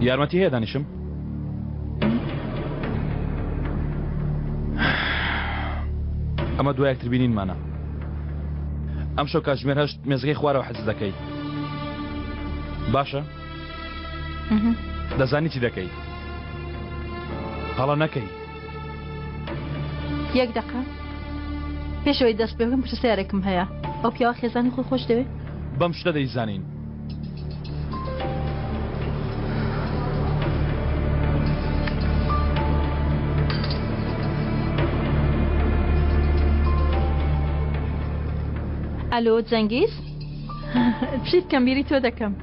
یارمەتی هەیە دانیشم؟ ئەمە دوایەکتر بینینمانە. ئەم شەو کاتژمێر 8 مێزگەی خوارەوە حەز دەکەی. باشە؟ دەزانی چی دەکەی؟ هەڵە نەکەی. یەک دقە پێشەوەی دەست پێ بکەم پرسیارێکم هەیە. ئەو پیاوە خێزانی خۆی خۆش دەوێت؟ بەم شتە دەیزانین. ئەلۆ جەنگیز؟ چیت کەم بیری تۆ دەکەم.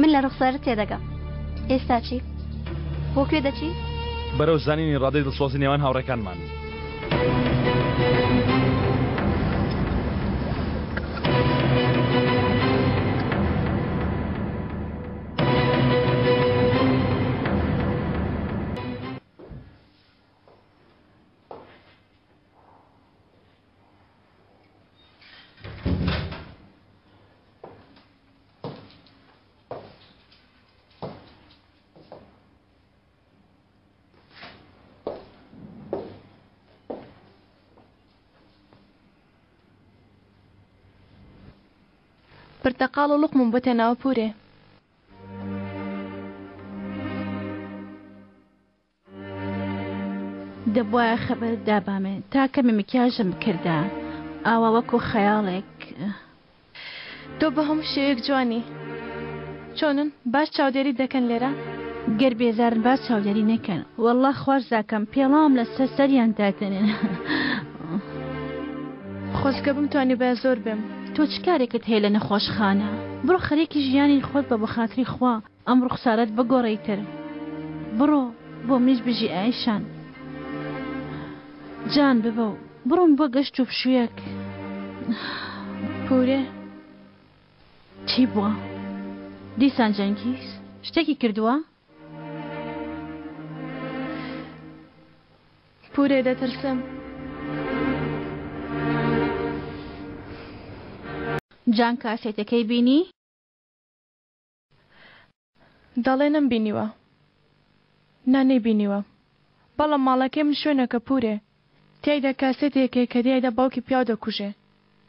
من لە ڕوخسارت تێدەگەم. ئێستا چی؟ بۆ کوێ دەچی؟ بەرەو زانینی ڕادەی دڵسۆزی نێوان هاوڕێکانمان. پرتەقاڵ و لوقمم بۆ تێناوە پورێ. دەبواە خەبەرت دابامێ تا کەمێ مکیاژم کردە ئاوا وەکو خەیاڵێک. تۆ بە هەموو شێوەیەک جوانی. چۆنن باش چاودێری دەکەن لێرە؟ گەر بێزارن باش چاودێری نەکەن. وەڵڵا خوارزاکەم پێڵام لە سەریان دادنێن. خۆزگە بمتوانی بە زۆر بێم. تۆ چ کارێکت هەیە لە نەخۆشخانە؟ بڕۆ خەرێکی ژیانی خۆت بە بەخاتری خوا ئەم ڕوخسارەت بگۆڕیتر. بڕۆ بۆ منیش بژی ئایشان. جان ببە و بڕۆم بۆ گەشت و پشوویەک. پورێ چی بووە؟ دیسان جەنگیز شتێکی کردووە؟ پورێ دەترسم. جان کاسێتەکەی بینی؟ دەڵێ نەمبینیوە. نانەی بینیوە. بەڵام ماڵەکەی من شوێنەکە پورێ. تیایدا کاسێتێکێک کە دیایدا باوکی پیاو دەکوژێ.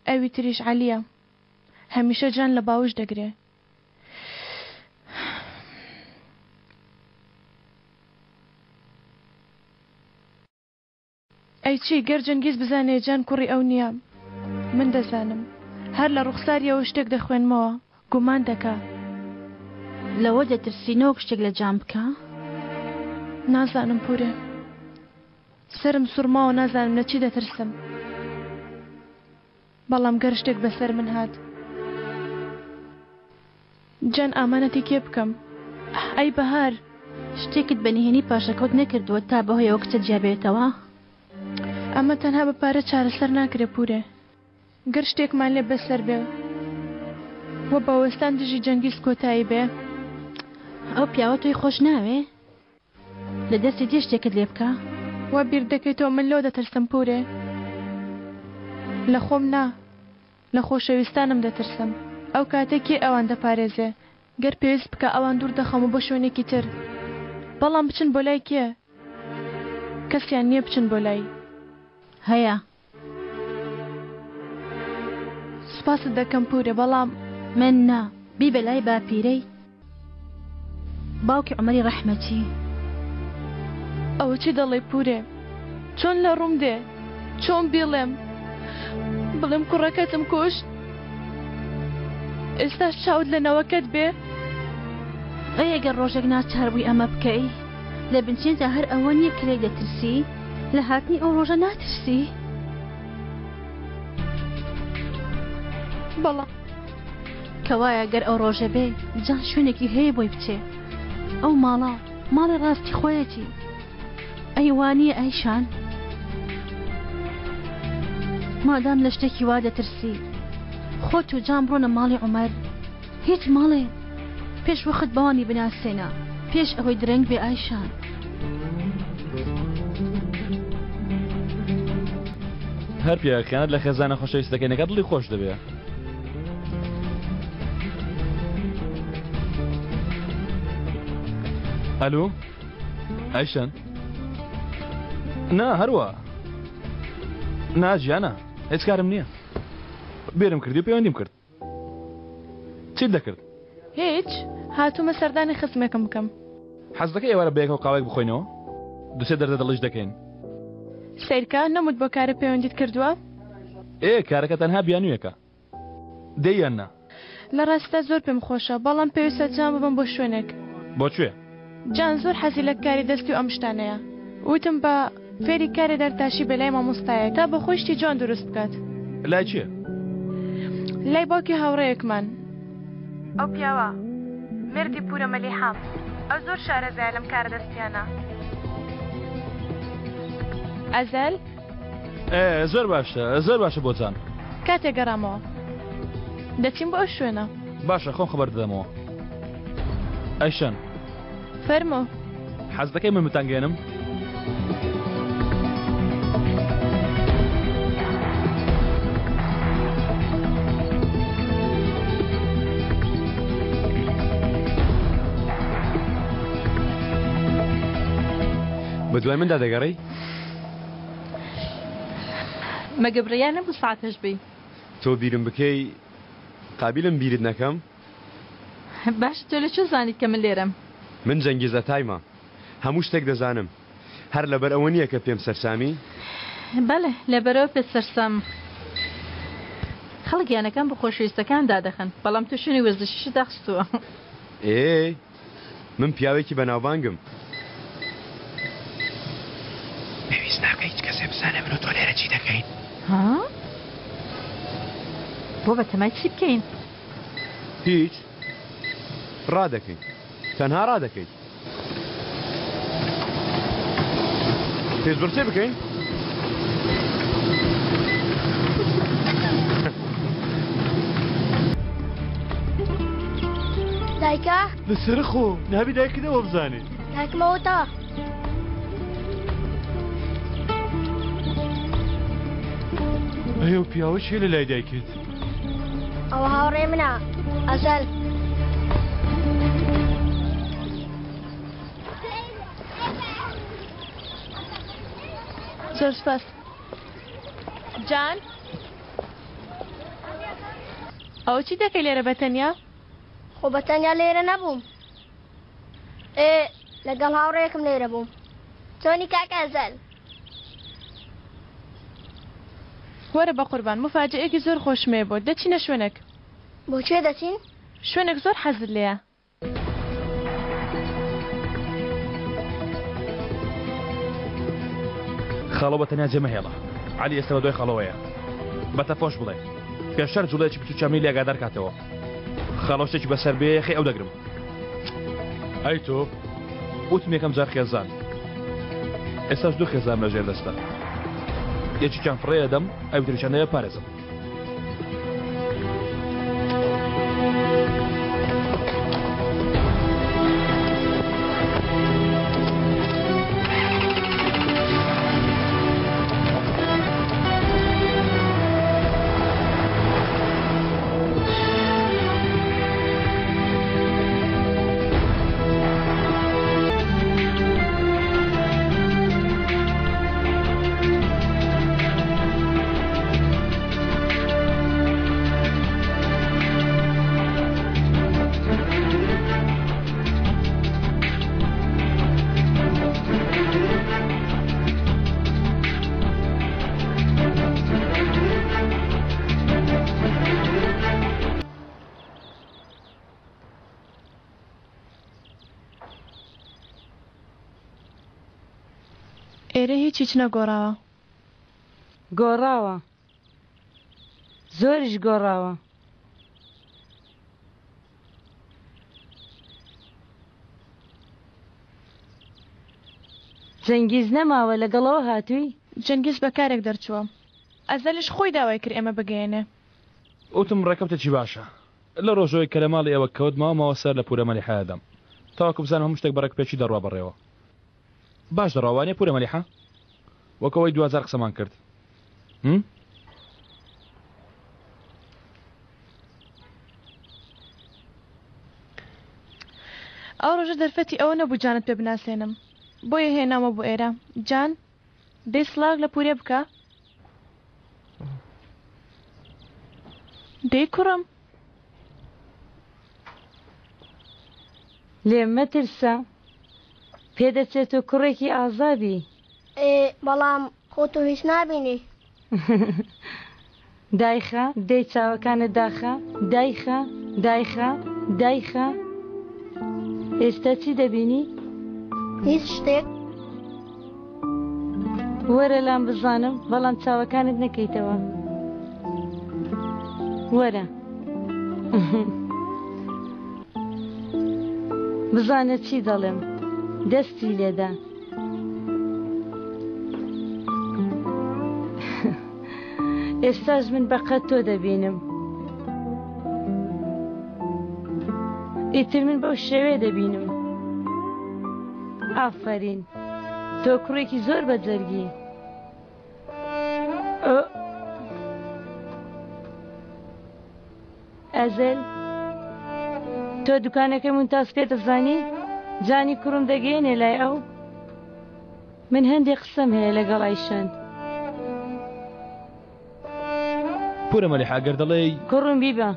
ئەوی تریش عەلیە. هەمیشە جان لە باوش دەگرێ. ئەی چی گەر جەنگیز بزانێ جان کوڕی ئەو نییە. من دەزانم. هەر لە ڕوخساریەوە شتێک دەخوێنمەوە گومان دەکا. لەوە دەترسینەوە شتێک لە جان بکە؟ نازانم پورێ. سرم سوورماوە نازانم لە چی دەترسم. بەڵام گەر شتێک بەسەر من هات. جان ئامانەتی کێ بکەم؟ ئەی بەهار شتێکت بەنهێنی پاشەکەوت نەکردووە تا بەهۆیەوە کچە جیابێتەوە؟ ئەمە تەنها بە پارە چارەسەر ناکرێ پورێ. گەر شتێکمان لێ بەسەر بێ وە باوەستان دژی جەنگیز کۆتایی بێ. ئەو پیاوە تۆی خۆش ناوێ؟ لە دەستی دێ شتێکت لێ بکە؟ وا بیر دەکەیتەوە من لەو دەترسم پورێ. لە خۆم نا لە خۆشەویستانم دەترسم. ئەو کاتێکی ئەوان دەپارێزێ. گەر پێویست بکە ئەوان دوور دەخەمە بۆ شوێنێکی تر. بەڵام بچن بۆ لای کێ؟ کەسیان نییە بچن بۆ لای. هەیە. سوپاست دەکەم پورێ بەڵام من نا بی بەلای باپیرەی باوکی عومەری ڕەحمەتی. ئەوە چی دەڵێ پورێ؟ چۆن لە ڕووم دێ؟ چۆن بیڵێم؟ بڵێم کوڕەکەتم کوشت؟ ئێستاش چاوت لە نەوەکەت بێ؟ ئەگەر ڕۆژێک ناچار بووی ئەمە بکەی لە بنچێنجا هەر ئەوە نییە کە لێک دەترسی لە هاتنی ئەو ڕۆژە ناترسی؟ بەڵام کەوایە گەر ئەو ڕۆژە بێ جان شوێنێکی هەیە بۆی بچێ. ئەو ماڵە ماڵی ڕاستی خۆیەتی. ئەیوانیە ئایشان مادام لە شتێکی وا دەترسی خۆت و جان بڕۆنە ماڵی عومەر هیچ ماڵێ پێش وەخت بەوانی بناسێنە پێش ئەوەی درەنگ بێ ئایشان. هەر پیاکانت لە خێزانە خۆشەویستەکەینەکە دڵی خۆش دەبێت. ئەلو ئایشان نا هەروە ناژیانە هیچ کارم نییە بێرم کردی و پەیوەندیم کرد. چیت دەکرد؟ هیچ هاتوومە سەردانی خزمێکم بکەم. حەز دەکەی ئێوارە بەیەکەوە قاوەیەک بخۆینەوە؟ دوسێ دەردە دڵش دەکەین. سیرکە نەموت بۆ کارە پەیوەندیت کردووە؟ کارەکە تەنها بیانوویەکە دەیان نا. لە ڕاستە زۆر پێم خۆشە بەڵام پێویستە جان ببم بۆ شوێنێک. بۆکوێ؟ جان زۆر حەزی لە کاری دەستی و ئەم شتانەیە. وتم بە فێری کارێ دەرتاشی بەلای مامۆستایە تا بە خۆشتی جوان دروست بکات. لای چییە؟ لای باوکی هاوڕەیەکمان. ئەو پیاوە مردی پورە مەلیحام ئەو زۆر شارەزایە لەم کارە دەستیانە. ئەزەل؟ زۆر باشە بۆ جان. کاتێک گەڕامەوە دەچین بۆ ئەو شوێنە. باشە خۆم خەبەر دەدەمەوە. ئایشان فەرمۆ. حەز دەکەی من بتانگێنم؟ بە دوای مندا دەگەڕی؟ مەگە بڕیار نەبوو ساعتەش بی؟ تۆ بیرم بکەی قابلم بیرت نەکەم؟ باش تۆ لە چۆ زانیت کە من لێرەم؟ من جەنگیزە تایمە هەموو شتێک دەزانم هەر لەبەر ئەوە نییە کە پێم سەرسامی؟ بەڵێ لەبەرەوە پێ سەرسام خەڵک یانەکان بە خۆشەویستەکان دادەخەن بەڵام تو شوێنی وەرزشیشت داخستووە. من پیاوێکی بەناوبانگم. پێویست ناکە هیچ کەسێ بزانێ من و تۆ لێرە چی دەکەین. ها؟ بۆ بەتەمای چی بکەین؟ هیچ ڕادەکەین تەنها ڕادەکەین. پێش بڕچێ بکەین؟ دایکە؟ لەسەر خۆ نابی دایکەوە بزانێت. دایکمەوە تا. ئەو پیاوە چیە لە لای دایکت؟ ئەوە هاوڕێ منە ئەزەل. زۆر سپاس. جان ئەو چی دەکەی لێرە بەتەنیا؟ خۆ بەتەنیا لێرە نەبووم. لەگەڵ هاوڕێیەکم لێرە بووم. چۆنی کاکە ئەزەل؟ وەرە بە قوربان مفاجئەیەکی زۆر خۆشمێ بۆ دەچینە شوێنێک. بۆ کوێ دەچین؟ شوێنێک زۆر حەزت لێیە. خاڵۆ بەتەنیا جێمەهێڵە عەلی ئێستا بە دوای خاڵەوەیە بەتەفۆش بڵێ پێشتر جوڵەیەکی بچوو چامی لێ ئاگادار کاتەوە. خاڵۆ شتێکی بەسەر بێ خێ ئەو دەگرم. ئەی تۆ وتم یەکەم جار خێزان ئێستاش دوو خێزانم لەژێر دەستە یەکێکیان فڕێە دەم ئەو تریشانەیە پارێزم. ئێرە هیچیچ نەگۆڕاوە. گۆڕاوە زۆریش گۆڕاوە. جەنگیز نەماوە لەگەڵەوە هاتووی؟ جەنگیز بە کارێک دەرچووە. ئەزەلیش خۆی داوای کرد ئێمە بگەێنێ. وتم ڕێکەوتێکی باشە لە ڕۆژەوەی کە لە ماڵی ئێوە کەوت ماوە سەر لە پورە مەلیحەیەدەم تاوەکو بزانم هەموو شتێک بەڕێکپێکی دەڕوا بڕێەوە باش دەڕاوانێ پورە مەلیحە وەکەوەی 2000 قسەمان کرد ئەو ڕۆژە دەرفەتی ئەوە نەبوو جانت پێ بناسێنم بۆیە هێنامە بۆ ئێرە جان دەی سڵاگ لە پورێ بکە دەی کوڕم لێم مەترسە پێدەچێتە کوڕێکی ئازادی بەڵام خۆتۆ هیچ نابینی دایخە دەی چاوەکانت داخە دایخە دایخە دایخە ئێستا چی دەبینی؟ هیچ شتێک وەرە لام بزانم بەڵام چاوەکانت نەکەیتەوە وەرە بزانە چی دەڵێم دەستی لێدا ئێستاش من بەقەت تۆ دەبینم ئیتر من بەو شێوێ دەبینم ئافرین تۆ کوڕێکی زۆر بەجەرگی ئەزەل تۆ دوکانەکەی مونتاز پێ دەزانی جانی کوڕم دەگەێنێ لای ئەو من هەندێک قسەم هەیە لەگەڵ ئایشان پورە مەلیحە گەر دەڵێ کوڕم بیبە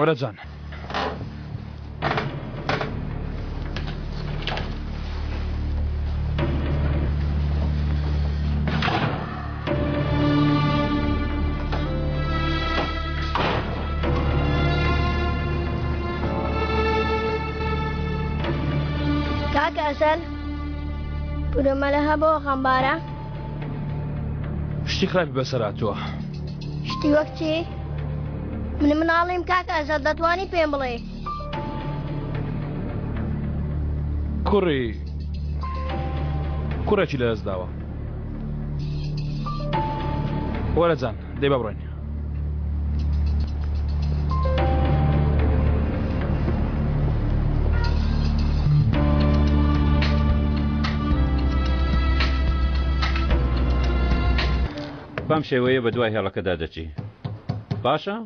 وەرە جان کاکە ئەسەل پورەمەلەها بۆ خەمبارە شتی خراپی بەسەراتووە شتی وەک چی؟ من مناڵیم کاکە ئەسەل دەتوانی پێم بڵێ کوڕێکی لە دەست داوە وەرە جان دەی بە بڕۆین بەم شێوەیە بە دوای هێڵەکەدا دەچی باشە؟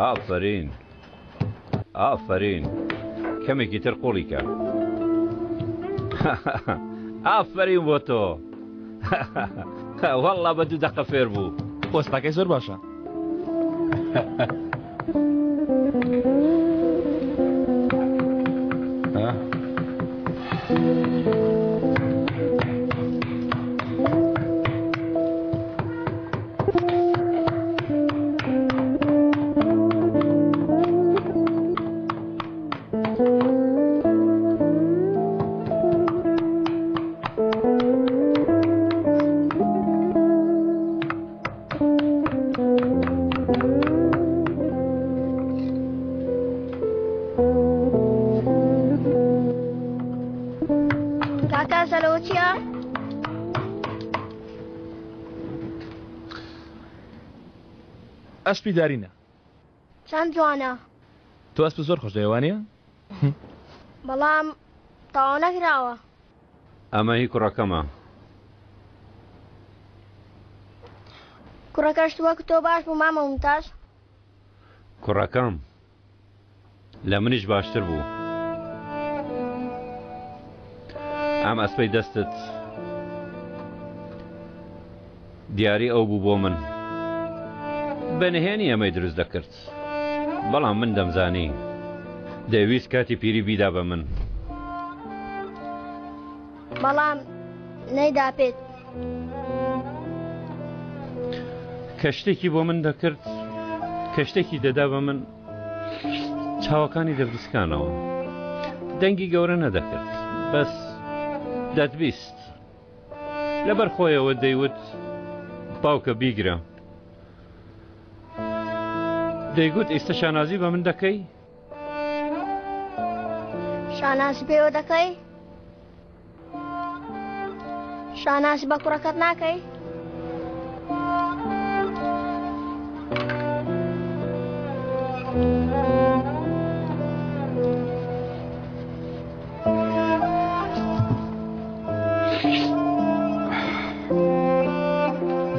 ئافرین ئافرین کەمێکی تر قوڵی کە ئافرین بۆ تۆ وەڵڵا بە 2 دەقە فێر بوو پۆستاکەی زۆر باشە ئەسپی دارینە چەند جوانە تۆ ئەسپ زۆر خۆش دەیوانە بەڵام تاوا نەکراوە ئەمە هی کوڕەکەمە کوڕەکەشت وەک تۆ باش بوو مامە ممتاز کوڕەکەم لە منیش باشتر بوو ئەم ئەسپەی دەستت دیاری ئەو بوو بۆ من بەنهێنی ئەمەی دروست دەکرد بەڵام من دەمزانی دەویست کاتی پیری بیدا بە من بەڵام نەیدا پێت کە شتێکی بۆ من دەکرد کە شتێکی دەدا بە من چاوەکانی دەبریسکانەوە دەنگی گەورە نەدەکرد بەس دەتبیست لەبەر خۆیەوە دەیوت باوکە بیگرە دەیگوت ئێستا شانازی بە من دەکەی؟ شانازی پێوە دەکەی؟ شاناسی بە کوڕەکەت ناکەی؟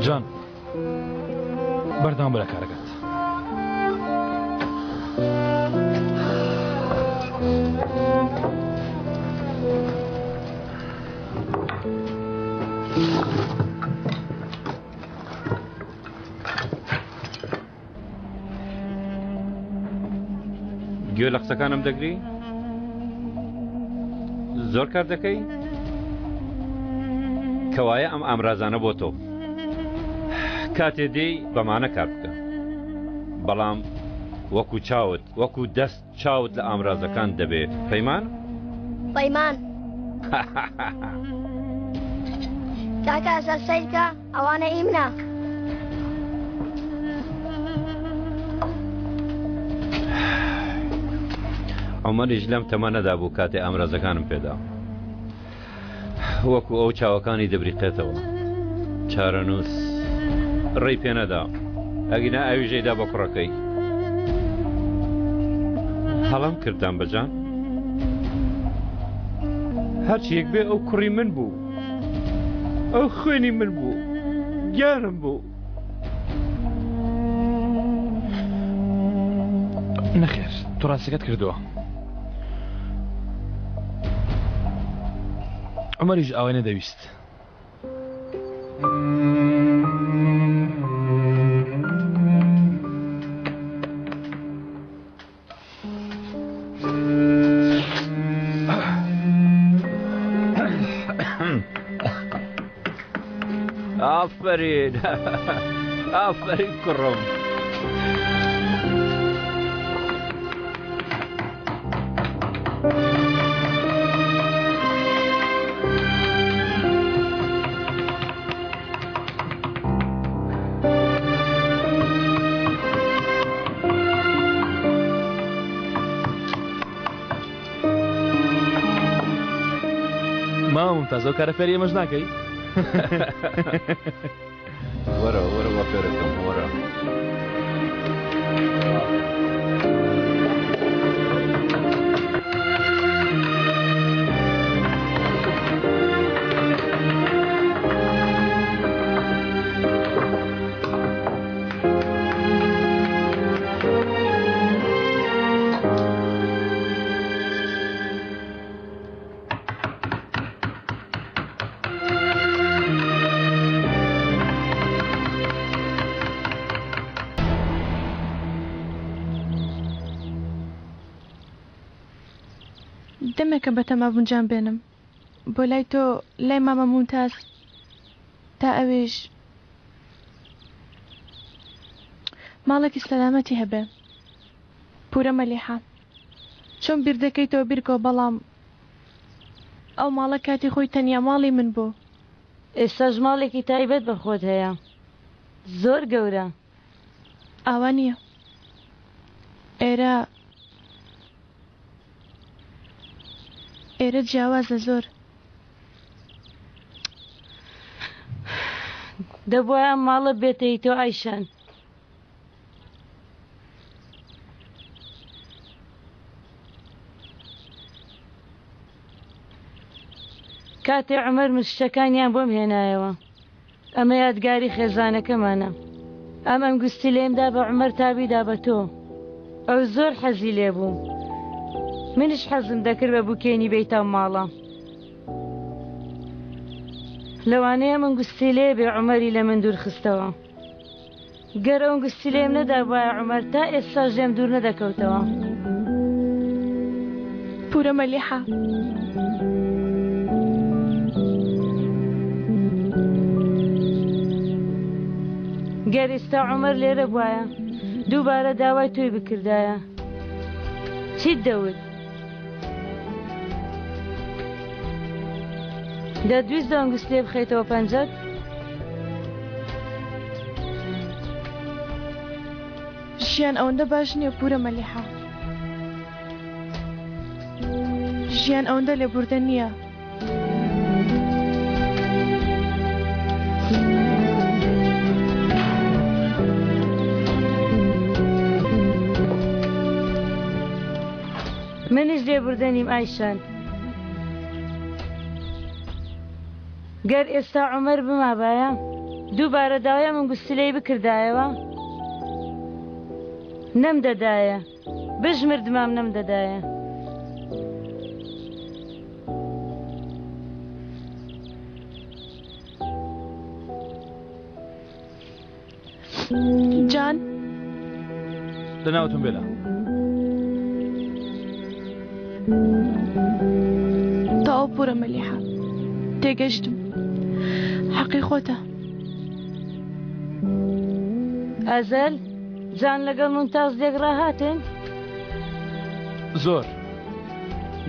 جان بەردەوام بە کارەکەت. گوێ لە قسەکانم دەگری؟ زۆر کار دەکەی؟ کەوایە ئەم ئامرازانە بۆ تۆ کاتێ دێی بەمانە کار بکە، بەڵام وەکو چاوت وەکو دەست چاوت لە ئامرازەکان دەبێ. پەیمان؟ پەیمان. کاکە ئەسەر سەیرکە ئەوانە ئیمنە. عومەریش لەم تەمەنەدا بوو کاتێ ئامرازەکانم پێدا، وەکو ئەو چاوەکانی دەبریقێتەوە. چارەنووس ڕێی پێنەدا، ئەگینا ئاویژەیدا بە کوڕەکەی. هەڵام کردان بەجان، هەرچیەک بێ ئەو کوڕی من بوو، ئەو خوێنی من بوو، گیانم بوو. نەخێر، تۆ ڕاستیەکەت کردووە. عومەریش ئەوەی نەدەویست. ئافرین ئافرین کوڕم. ممتاز، ئەو کارە فێری ئێمەش ناکەی؟ وەرە وەرە وە فێرەکەم وەرە. دەمێکە بە تەمابوونجان بێنم بۆ لای تۆ، لای مامە مونتاز، تا ئەوێش ماڵێکی سەلامەتی هەبێ. پورە مەلیحە، چۆن بیر دەکەیتەوە بیرکەوە، بەڵام ئەو ماڵە کاتی خۆی تەنیا ماڵی من بوو. ئێستاش ماڵێکی تایبەت بە خۆت هەیە، زۆر گەورە. ئاوا نییە، ئێرە جیاوازە زۆر. دەبوایە ئەم ماڵە بێتەی تۆ ئایشان. کاتێ عومەر مشتەکانیان بۆم هێنایەوە، ئەمە یادگاری خێزانەکەمانە. ئەم ئەنگوستی لێمدا بە عومەر تابیدا بە تۆ، ئەو زۆر حەزی لێ بوو. منیش حەزم دەکرد بە بووکێنی بێیتە ماڵە. لەوانەیە ئەنگوستی لێ بێ عومەری لە من دوور خستەوە. گەر ئەو ئەنگوستی لێم نەدا وایە عومەر تا ئێستاش لێم دوور نەدەکەوتەوە. پورە مەلیحە، گەر ئێستا عومەر لێرە بوایە دووبارە داوای تۆی بکردایە، چیت دەوت؟ دەتویست ئەنگوست لێ بخەیتەوە پەنجەت؟ ژیان ئەوەندە باش نییە پورە مەلیحە، ژیان ئەوەندە لێبوردە نییە. منیش لێبوردەنیم ئایشان گەر ئێستا عومەر بمابایە دووبارە داوای من گوستلەی بکردایەوە نەمدەدایە بژمردمام نەمدەدایە جان لەناو ئۆتۆمبیلە تەواو پوورە مەلیحە تێگەشتم حەقی خۆتە ئەزەل جان لەگەڵ ممتاز لێک ڕاهاتن زۆر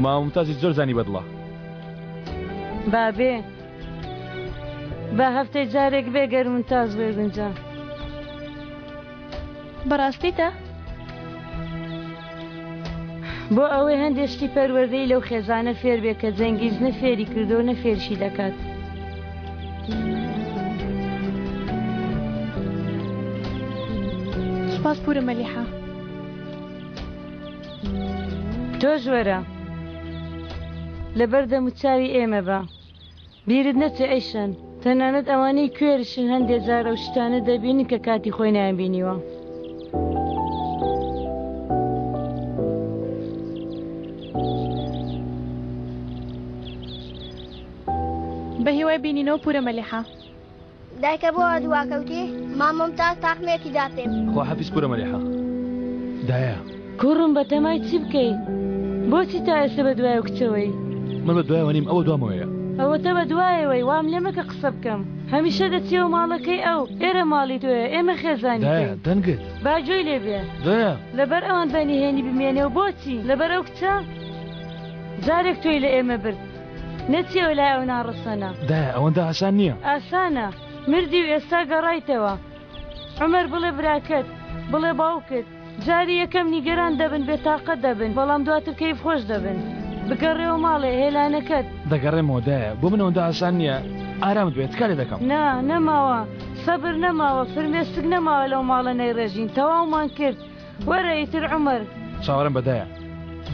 مامۆستازی زۆر زانی بەدڵە بابێ با هەفتەی جارێک بێگەر ممتاز بێگونجا بەڕاستیتە بۆ ئەوەی هەندێشتی پەروەردەی لەو خێزانە فێر بێ کە جەنگیز نەفێری کردو و نەفێرشی دەکات سوپاس پوورە مەلیحە تۆ ژوەرە لەبەر دەموچاوی ئێمە بە بیرت نەچێ ئەیشەن تەنانەت ئەوانەی کوێرشن هەندێک جارە و شتانە دەبینن کە کاتی خۆی نایانبینیوە بە هیوای بینینەوە پوورە مەلیحە دایکە بۆ دواکەوتی مامۆمتاز تاقمێکی دا پێم خوا حەفیز پوورە مەلیحە دایە کوڕم بە تەمای چی بکەیت بۆچی تا ئێستا بە دوایە و کچەوەی من بە دوایەوە نیم ئەوە دوامەوەیە ئەوەتە بە دوایەوەی وام لێمە کە قسە بکەم هەمیشە دەچێەوە ماڵەکەی ئەو ئێرە ماڵی توێ ئێمە خێزانی دایە دەنگت باجۆی لێ بێ دایە لەبەر ئەوان بەنیهێنی بمێنێ و بۆچی لەبەر ئەو کچە جارێک تۆی لە ئێمە برد نەچێەوە لای ئەو ناڕەسەنە دایە ئەوەندە ئاسان نییە ئاسانە مردی و ئێستا گەڕایتەوە عومەر بڵێ براکەت بڵێ باوکت جاری یەکەم نیگەران دەبن بێتاقەت دەبن بەڵام دواتر کەیف خۆش دەبن بگەڕێەوە ماڵێ هێلانەکەت دەگەڕێمەوە دایە بۆ من ئەوەندە ئاسان نییە ئارامت بێت کارێ دەکەم نەماوە سەبر نەماوە فرمێسک نەماوە لەو ماڵە نەیڕێژین تەواومان کرد وەرە ئیتر عومەر چاوەڕم بەدایە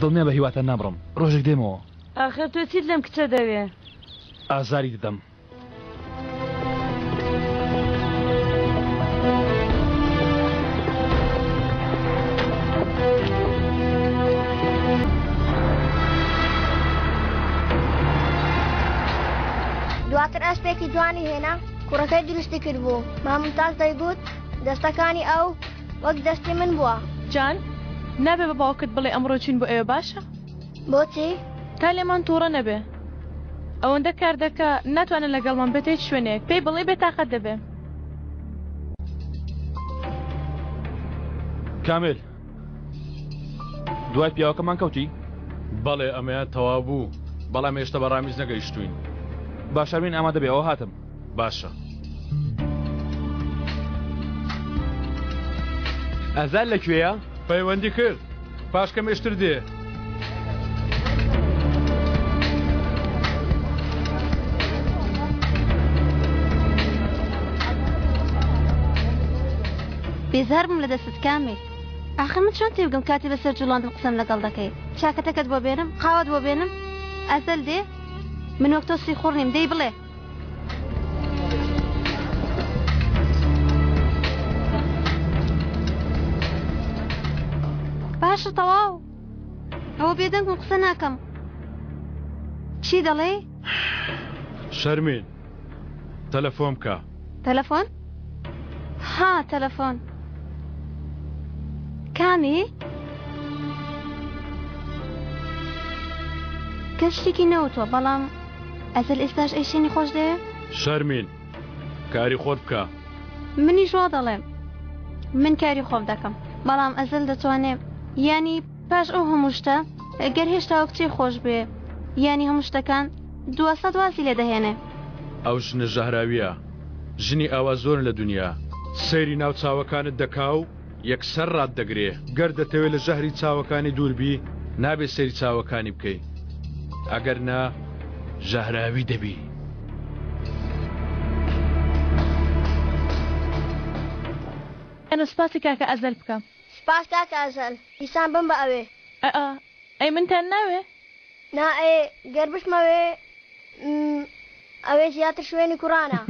دڵنیا بە هیواتە نامڕم ڕۆژێک دێمەوە ئاخر تۆ چیت لەم کچە دەوێ ئازاری دەدەم دواتر ئەسپێکی جوانی هێنا کوڕەکەی دروستی کرد بوو مامۆستاز دەیگوت دەستەکانی ئەو وەک دەستی من بووە جان نابێ بە باوکت بڵێ ئەمڕۆ چین بۆ ئێوە باشە بۆچی تا لێمان تووڕە نەبێ ئەوەندە کار دەکە ناتوانن لەگەڵمان بێتێت شوێنێک پێی بڵێ بێتاقەت دەبێ کامل دوای پیاوەکەمان کەوتی بەڵێ ئەمەیە تەواو بوو بەڵام هێشتا بەڕامیز نەگەیشتوین با شەرمین ئامادە بێ ئەوە هاتم باشە ئەزال لەکوێیە؟ پەیوەندی کرد پاشکە مێشتر دێ بێزارم لە دەستت کامێ ئاخر من چۆن تێبگەم کاتی بەسەر جوڵاندم قسەم لەگەڵ دەکەی چاکەتەکەت بۆ بێنم قاوەت بۆ بێنم ئەزەل دێ من وەک تۆ سیخوڕ نیم دەی بڵێ باشە تەواو ئەوە بێدەنگم قسە ناکەم چی دەڵێ؟ شەرمین تەلەفۆن بکە تەلەفۆن؟ ها تەلەفۆن کامی؟ کەشتێکی نەوتوە بەڵام ئەزەل ئێستاش ئەیشێنی خۆش دەیە؟ شەرمین کاری خۆت بکە منی ژوا دەڵێم من کاری خۆم دەکەم بەڵام ئەزەل دەتوانێت ینی پاش ئەو هەموو شتە گەر هێشتا ئەو کچی خۆش بێ ینی هەموو شتەکان 200 واسی لێ دەهێنێ ئەو ژنە ژەهراویە ژنی ئاوا زۆر لە دنیا سەیری ناو چاوەکانت دەکا و یەکسەر ڕات دەگرێ گەر دەتەوێت لە ژەهری چاوەکانی دووربی نابێت سەیری چاوەکانی بکەی ئەگەر نا ژەهراوی دەبی ئەنە سپاسی کاکە ئەزەل بکەم سپاس کاکە ئەزەل دیسان بم بە ئەوێ ئەی منتان ناوێ؟ نا ئێ گەر بشمەوێ ئەوێ زیاتر شوێنی کوڕانە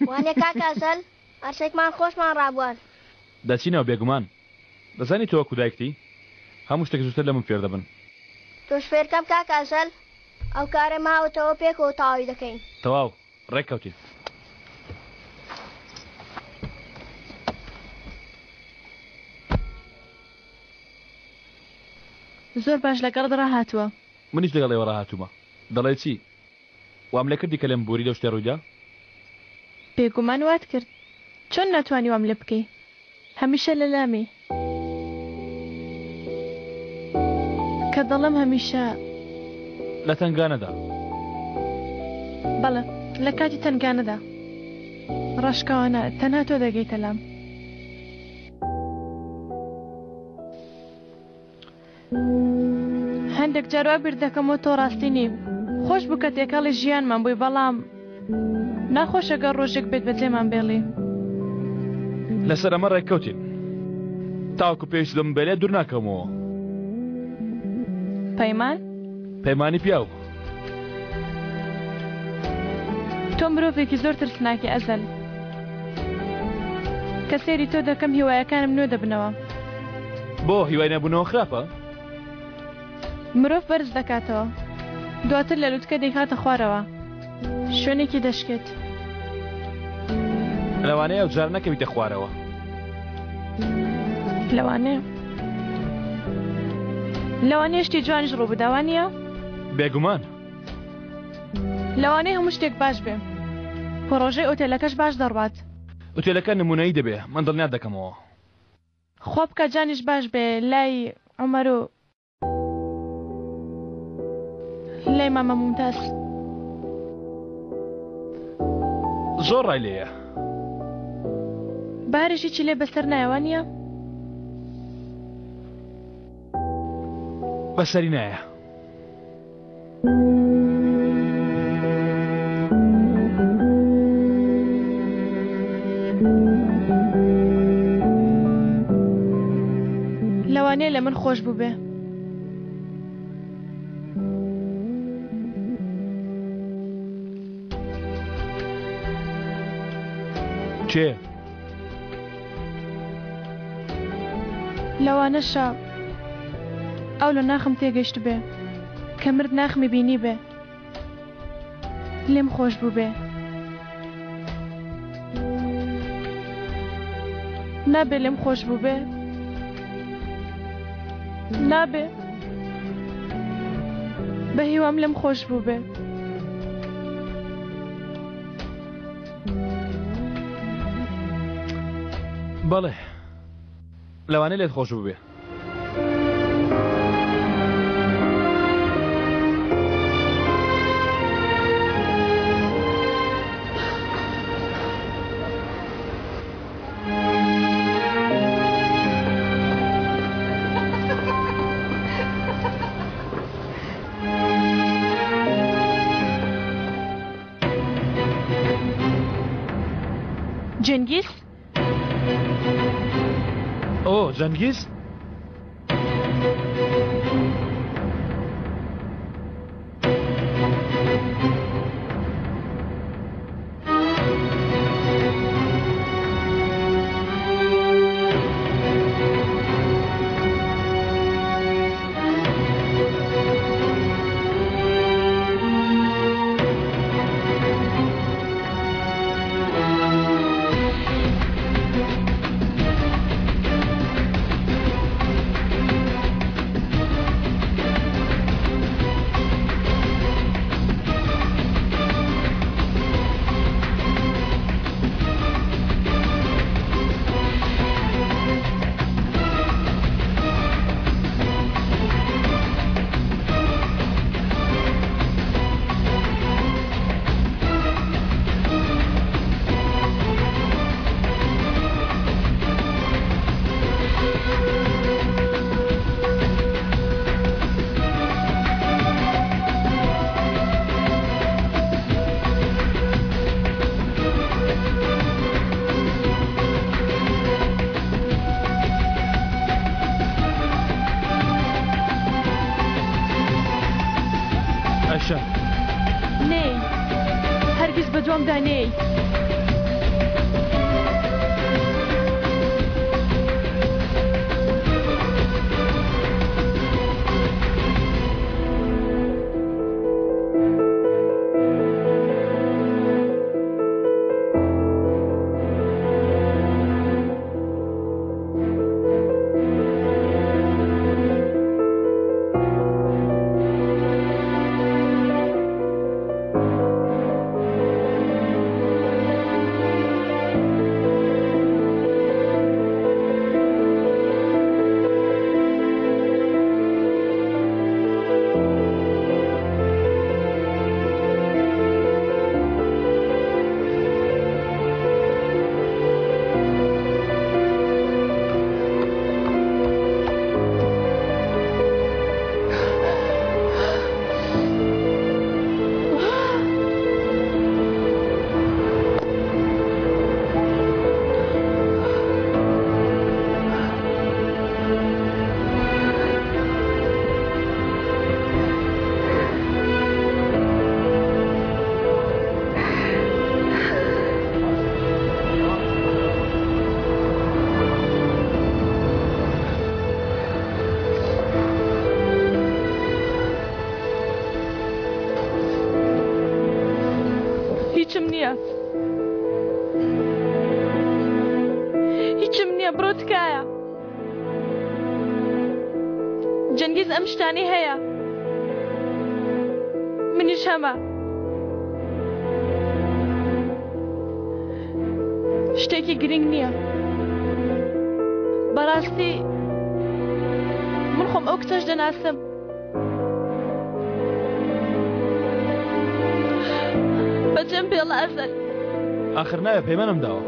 وانێ کاکاسەل هەرشێکمان خۆشمان ڕابوار دەچینەوە بێگومان دەزانی تۆ کودایکتی هەموو شتێک زووتر لە من فێر دەبن تۆش فێرکەم کاکاسەل ئەو کارە ماوەتەوە پێکەوە تاوی دەکەین تەواو ڕێککەوتین زۆر باش لەگەڵ ڕاهاتووە منیش لەگەڵێوە ڕاهاتوومە دەڵێ چی وام لێ کردی کە لێم بوری لەو شتێ ڕوویدا بێگومان وات کرد چۆن ناتوانی وام لێ بکەی هەمیشە لە لامی کە دەڵم هەمیشە لە تەنگانەدا بەڵێ لە کاتی تەنگانەدا ڕاشکاوانە تەنها تۆ دەگەیتە لام هەندێک جاروا بیر دەکەمەوە تۆ ڕاستی نیم خۆش بوو کە تێکەڵی ژیانمان بووی بەڵام ناخۆشەگە ڕۆژێک بێت بەجێمان بێڵێ لەسەر ئەمە ڕێککەوتین تاوەکو پێویست لەم بێلێ دوور ناکەمەوە پەیمان؟ پەیمانی پیاو تۆ مرۆڤێکی زۆر ترسناکی ئەزەل کە سێری تۆ دەکەم هیوایەکانم نوێ دەبنەوە بۆ هیوای نەبوونەوە خراپە؟ مرۆڤ بەرز دەکاتەوە دواتر لە لووتکە دەیکاتە خوارەوە شوێنێکی دەشکێت لەوانەیە ئەو جار نەکەویتە خوارەوە لەوانەیە شتی جوانیش ڕوو بداوانیە؟ بێگومان لەوانەیە هەموو شتێک باش بێ پرۆژەی ئۆتێلەکەش باش دەڕوات ئۆتێلەکە نمونەیی دەبێ من دڵنیات دەکەمەوە خۆ بکە جانیش باش بێ لای عومەر و لای مامە مومتاز زۆر ڕای لێیە بارێکی چی لێ بەسەر نایوانە؟ بەسەری نایە لەوانەیە لە من خۆش بوو بێ چێ؟ لەوانەشە ئەو لە ناخم تێگەشت بێ کە مرد ناخمی بینی بێ لێم خۆش بوو بێ نابێ لێم خۆش بوو بێ نابێ بە هیوام لێم خۆش بوو بێ بەڵێ لەوانەیە لێت خۆش بوو بێ جنگیز؟ ئۆ جەنگیز؟ ئەیشان نەی هەرگیز بە دوامدا نەی هیچم نییە بڕۆ تکایە جەنگیز ئەم شتانی هەیە منیش هەمە شتێکی گرنگ نییە بەڕاستی من خۆم ئەو کچەش دەناسم بەجێم بێڵە ئەزەل آخر نایە پەیمانم داوە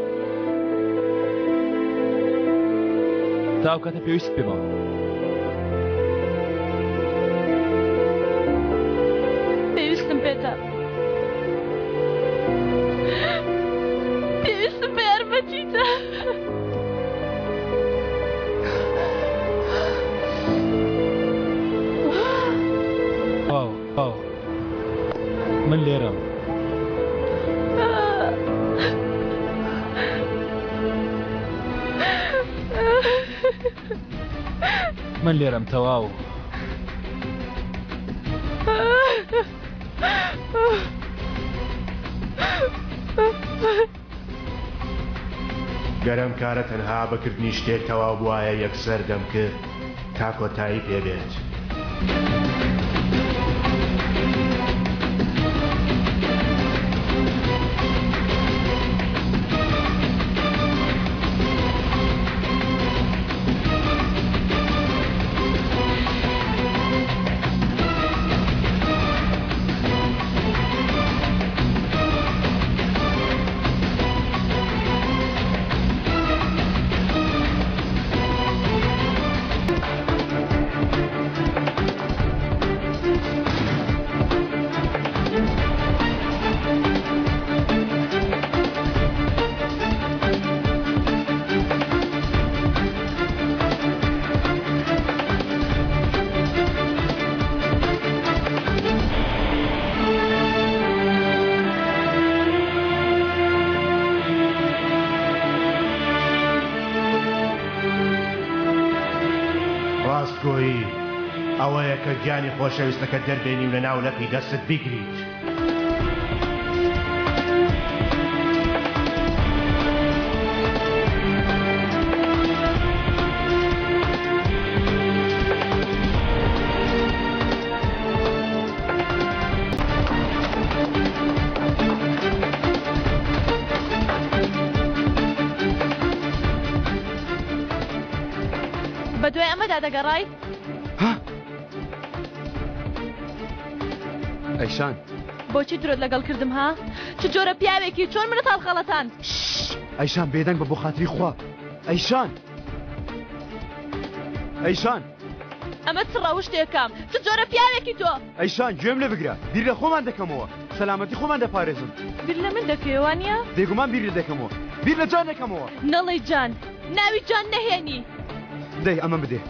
تاو کاتە پێویست پێمەوە پێویستم پێتە پێویستم بە یارمەتیتە من لێرەم من لێرەم تەواو گەرم کارە تەنها بەکردنی شتێک تەواو بووایە یەکسەر دەم کرد تا کۆتایی پێبێت ڕاستگۆیی ئەوەیە کە گیانی خۆشەویستەکە دەربێنیم لە ناو لەپی دەستت بیگریت بەدوای ئەمەدا دەگەڕای؟ ئەیشان بۆچی درۆت لەگەڵ کردم ها؟ چ جۆرە پیاوێکی چۆن منت هەڵخەڵەتان؟ ئەیشان بێدەنگ بە بۆ خاتری خوا ئەیشان ئەیشان ئەمە چ ڕەوشتێکم چ جۆرە پیاوێکی تۆ؟ ئەیشان گوێم لێ بگرە بیر لە خۆمان دەکەمەوە سەلامەتی خۆمان دەپارێزم بیر لە من دەکەوانە؟ بێگومان بیر لە دەکەمەوە بیر لە جان دەکەمەوە نەڵێ جان ناوی جان نەهێنی دەی ئەمە بدێ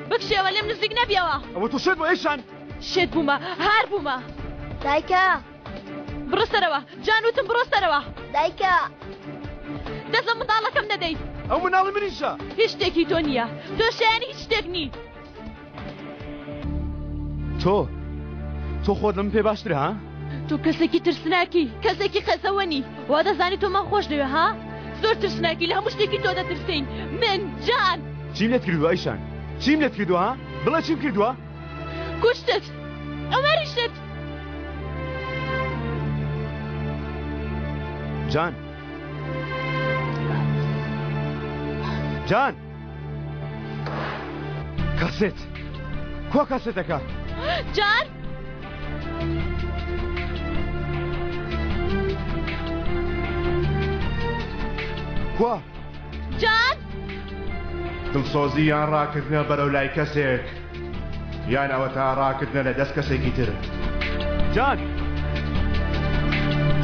بکشێوە لێم نزیک نەبیەوە ئەوە تۆ شێت بۆ ئەیشان شێت بوومە هار بوومە دایکە بڕۆ سەرەوە جان وتم بڕۆ سەرەوە دایکە دەست لە منداڵەکەم نەدەیت ئەو مناڵی منیشە هیچ شتێکی تۆ نییە تۆ شایانی هیچ شتێک نی تۆ خۆت لەم پێ باشترە ها؟ تۆ کەسێکی ترسناکی کەسێکی قەزەوەنی وا دەزانی تۆمان خۆش دەوێ ها زۆر ترسناکی لە هەموو شتێکی تۆ دەترسین من جان چیم لێت کردووە ئەیشان چیم لێت کردووە ها بڵێ چیم کردووە کوشتت ئەوەریشت جان کاسێت کوا کاسێتەکە جان کوا جان دڵسۆزی یان ڕاکردنە بەرەو لای کەسێک یان ئەوە تا ڕاکردنە لە دەست کەسێکی تر جان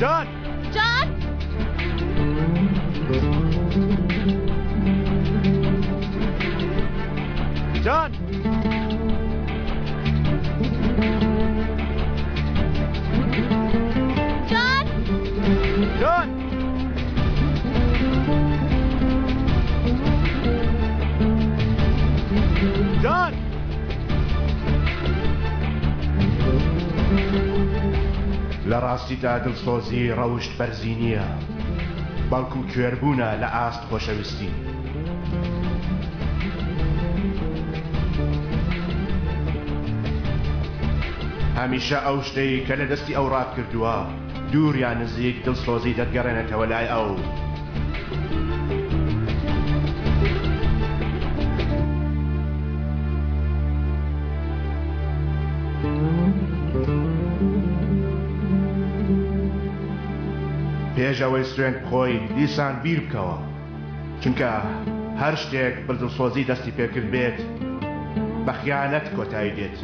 جان جان جان جان جان لە ڕاستیدا دڵسۆزی ڕەوشت بەرزی نییە بەڵکو کوێربوونە لە ئاست خۆشەویستی هەمیشە ئەو شتەی کە لە دەستی ئەو ڕات کردووە دوور یان نزیک دڵسۆزی دەتگەڕێنێتەوە لای ئەو پێشەوەی سوێند بخۆی دیسان بیر بکەوە چونکە هەر شتێک بە دڵسۆزی دەستی پێکرد بێت بە خیانەت کۆتایی دێت